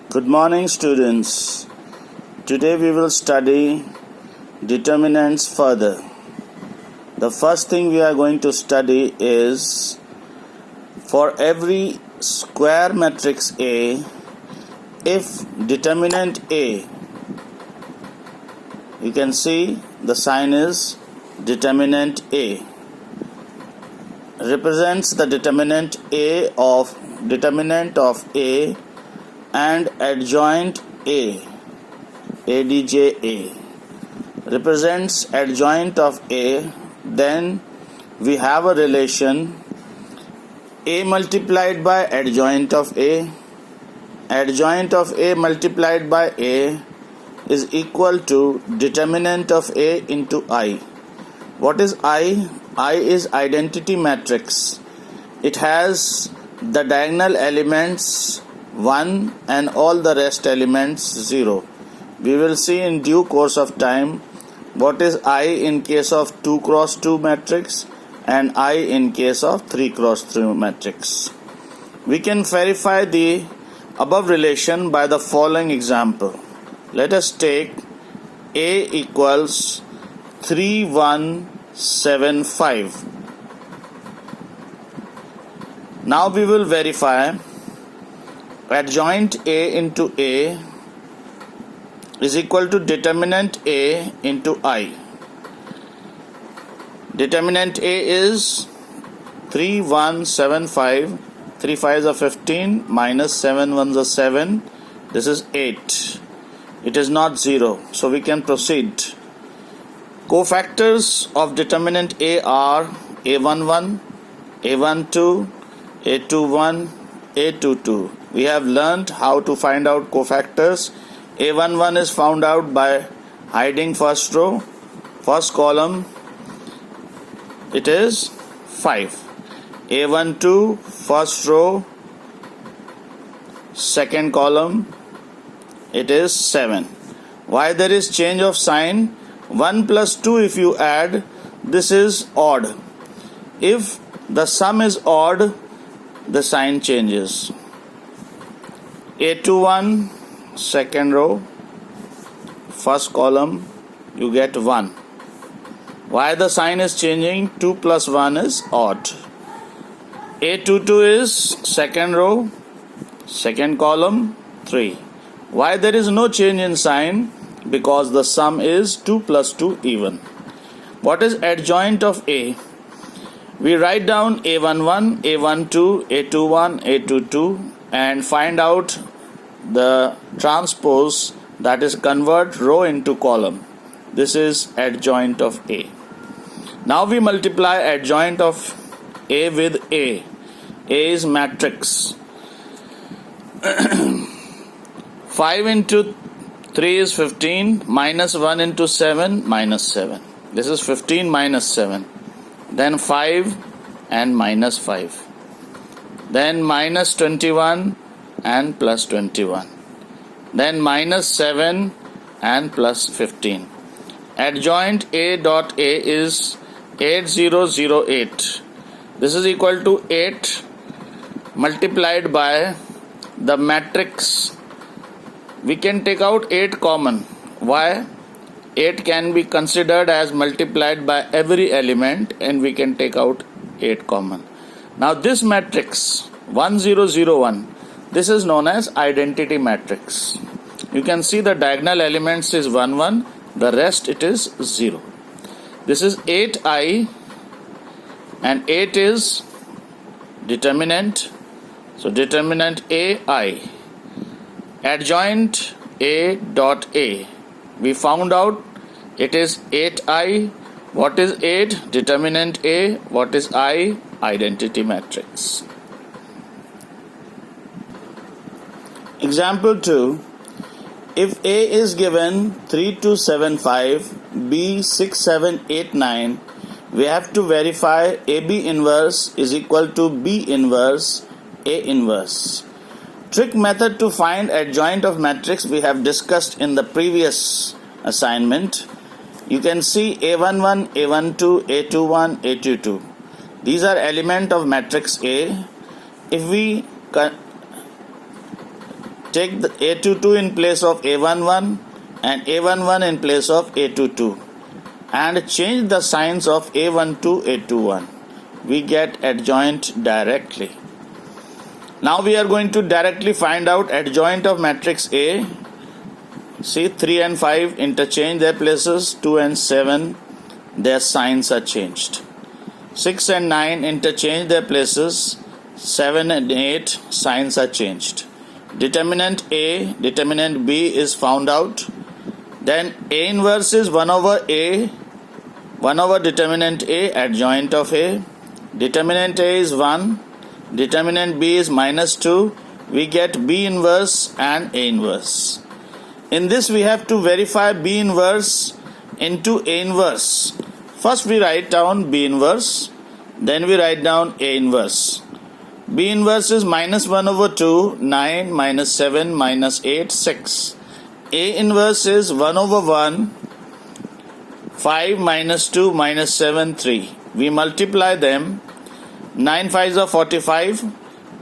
Good morning, students. Today we will study determinants further. The first thing we are going to study is for every square matrix A, if determinant A, you can see the sign is determinant A, represents the determinant of A and adjoint A, ADJ represents adjoint of A, then we have a relation A multiplied by adjoint of A multiplied by A is equal to determinant of A into I. What is I? I is identity matrix. It has the diagonal elements 1 and all the rest elements 0. We will see in due course of time what is I in case of 2 cross 2 matrix and I in case of 3 cross 3 matrix. We can verify the above relation by the following example. Let us take A equals 3175. Now we will verify adjoint A into A is equal to determinant A into I. Determinant A is 3175. 3 5s are 15 minus 7 1s are 7. This is 8. It is not 0. So we can proceed. Cofactors of determinant A are A11, A12, A21, A22. We have learnt how to find out cofactors. A11 is found out by hiding first row, first column, it is 5. A12, first row, second column, it is 7. Why there is change of sign? 1 plus 2 if you add, this is odd. If the sum is odd, the sign changes. A21, second row, first column, you get 1. Why the sign is changing? 2 plus 1 is odd. A22 is second row, second column, 3. Why there is no change in sign? Because the sum is 2 plus 2 even. What is adjoint of A? We write down A11, A12, A21, A22 and find out the transpose, that is convert row into column. This is adjoint of A. Now we multiply adjoint of A with A. A is matrix. 5 into 3 is 15, minus 1 into 7, minus 7. This is 15 minus 7. Then 5 and minus 5. Then minus 21 and plus 21. Then minus 7 and plus 15. Adjoint A dot A is 8008. This is equal to 8 multiplied by the matrix. We can take out 8 common. Why? 8 can be considered as multiplied by every element and we can take out 8 common. Now this matrix 1001, this is known as identity matrix. You can see the diagonal elements is 1 1, the rest it is 0. This is 8i and 8 is determinant. So determinant AI. Adjoint A dot A. We found out it is 8i. What is 8? Determinant A. What is I? Identity matrix. Example 2. If A is given 3275, B 6789, we have to verify AB inverse is equal to B inverse A inverse. Trick method to find adjoint of matrix we have discussed in the previous assignment. You can see A11, A12, A21, A22. These are element of matrix A. If we take the A22 in place of A11 and A11 in place of A22 and change the signs of A12, A21. We get adjoint directly. Now we are going to directly find out adjoint of matrix A. See, 3 and 5 interchange their places, 2 and 7 their signs are changed. 6 and 9 interchange their places, 7 and 8 signs are changed. Determinant A, determinant B is found out. Then A inverse is 1 over A, 1 over determinant A, adjoint of A. Determinant A is 1, determinant B is minus 2. We get B inverse and A inverse. In this we have to verify B inverse into A inverse. First we write down B inverse, then we write down A inverse. B inverse is minus 1 over 2, 9, minus 7, minus 8, 6. A inverse is 1 over 1, 5, minus 2, minus 7, 3. We multiply them. 9 5s are 45,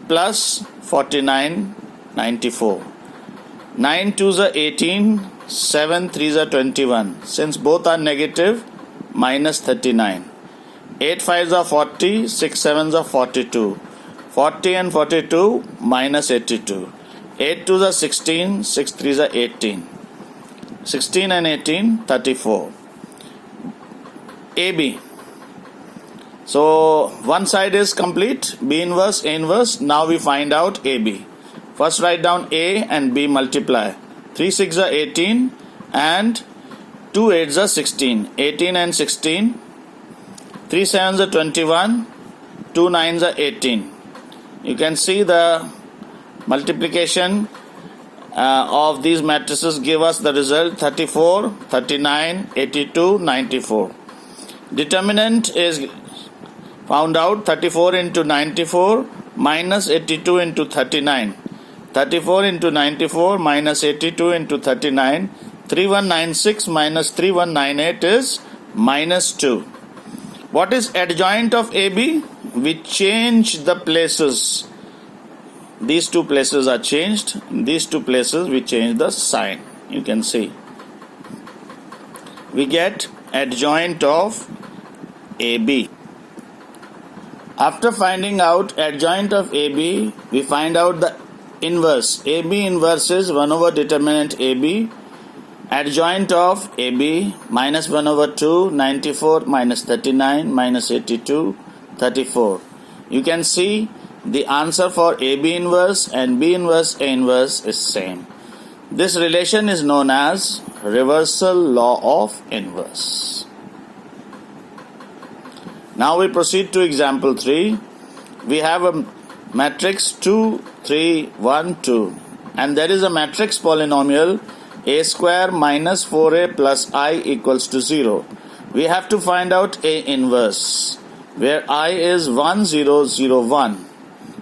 plus 49, 94. 9 2s are 18, 7 3s are 21. Since both are negative, minus 39. 8 5s are 40, 6 7s are 42. 40 and 42, minus 82. 8 2s are 16, 6 3s are 18. 16 and 18, 34. AB. So one side is complete, B inverse, A inverse. Now we find out AB. First write down A and B multiply. 3 6 are 18 and 2 8s are 16. 18 and 16. 3 7s are 21. 2 9s are 18. You can see the multiplication of these matrices give us the result 34, 39, 82, 94. Determinant is found out 34 into 94 minus 82 into 39. 34 into 94 minus 82 into 39. 3196 minus 3198 is minus 2. What is adjoint of AB? We change the places. These two places are changed. In these two places we change the sign. You can see. We get adjoint of AB. After finding out adjoint of AB, we find out the inverse. AB inverse is 1 over determinant AB. Adjoint of AB, minus 1 over 2, 94, minus 39, minus 82, 34. You can see the answer for AB inverse and B inverse A inverse is same. This relation is known as reversal law of inverse. Now we proceed to example 3. We have a matrix 2, 3, 1, 2 and there is a matrix polynomial a square minus 4a plus I equals to 0. We have to find out A inverse where I is 1, 0, 0, 1.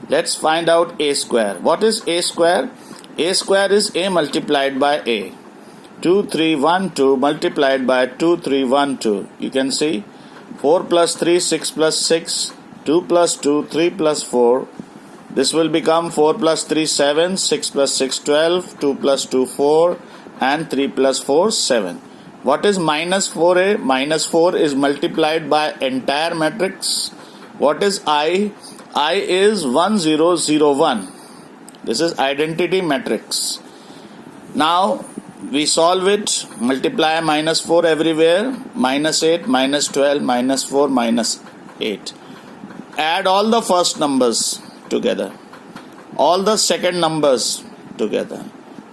Let's find out A square. What is A square? A square is A multiplied by A. 2, 3, 1, 2 multiplied by 2, 3, 1, 2. You can see 4 plus 3, 6 plus 6, 2 plus 2, 3 plus 4. This will become 4 plus 3, 7, 6 plus 6, 12, 2 plus 2, 4 and 3 plus 4, 7. What is minus 4a? Minus 4 is multiplied by entire matrix. What is I? I is 1, 0, 0, 1. This is identity matrix. Now we solve it. Multiply minus 4 everywhere. Minus 8, minus 12, minus 4, minus 8. Add all the first numbers together. All the second numbers together.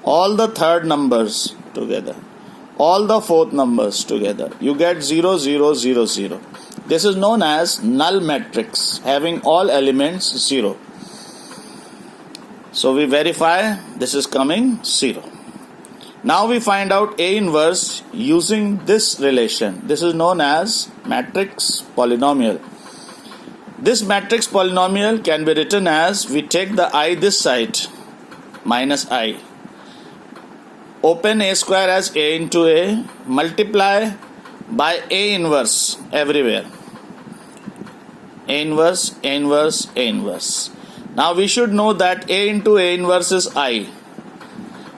All the third numbers together. All the fourth numbers together. You get 0, 0, 0, 0. This is known as null matrix, having all elements 0. So we verify this is coming 0. Now we find out A inverse using this relation. This is known as matrix polynomial. This matrix polynomial can be written as, we take the I this side, minus I. Open A square as A into A, multiply by A inverse everywhere. A inverse, A inverse, A inverse. Now we should know that A into A inverse is I.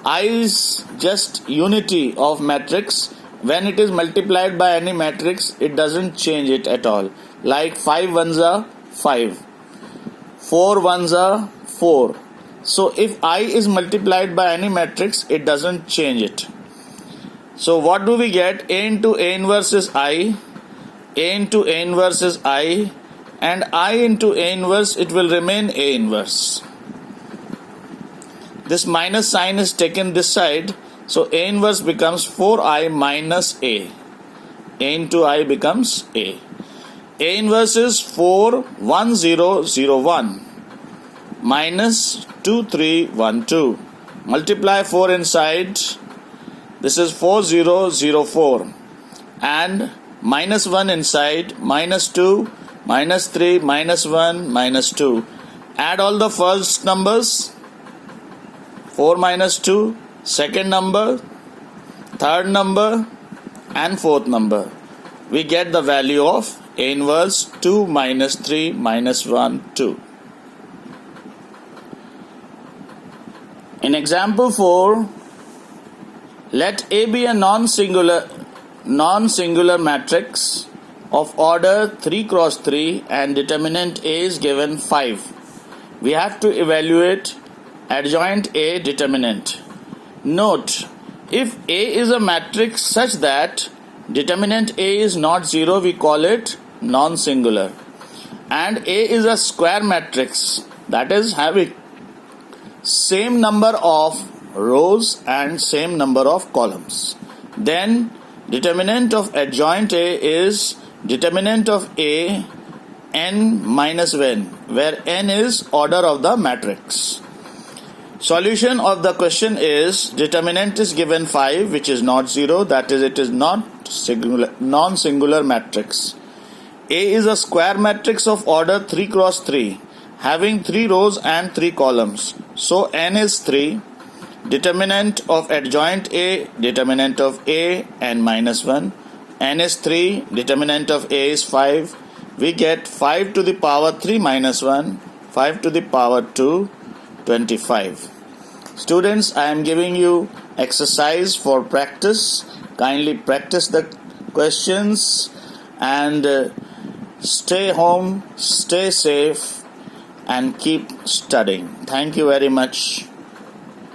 I is just unity of matrix. When it is multiplied by any matrix, it doesn't change it at all. Like 5 ones are 5, 4 ones are 4. So if I is multiplied by any matrix, it doesn't change it. So what do we get? A into A inverse is I, A into A inverse is I, and I into A inverse, it will remain A inverse. This minus sign is taken this side, so A inverse becomes 4I minus A. A into I becomes A. A inverse is 4, 1, 0, 0, 1 minus 2, 3, 1, 2. Multiply 4 inside. This is 4, 0, 0, 4. And minus 1 inside, minus 2, minus 3, minus 1, minus 2. Add all the first numbers. 4 minus 2, second number, third number, and fourth number. We get the value of A inverse 2 minus 3 minus 1, 2. In example 4, let A be a non-singular matrix of order 3 cross 3 and determinant A is given 5. We have to evaluate adjoint A determinant. Note, if A is a matrix such that determinant A is not 0, we call it non-singular. And A is a square matrix, that is having same number of rows and same number of columns. Then determinant of adjoint A is determinant of A n minus n, where n is order of the matrix. Solution of the question is determinant is given 5, which is not 0, that is, it is not non-singular matrix. A is a square matrix of order 3 cross 3, having 3 rows and 3 columns. So n is 3. Determinant of adjoint A, determinant of A, n minus 1. N is 3, determinant of A is 5. We get 5 to the power 3 minus 1, 5 to the power 2, 25. Students, I am giving you exercise for practice. Kindly practice the questions and stay home, stay safe, and keep studying. Thank you very much.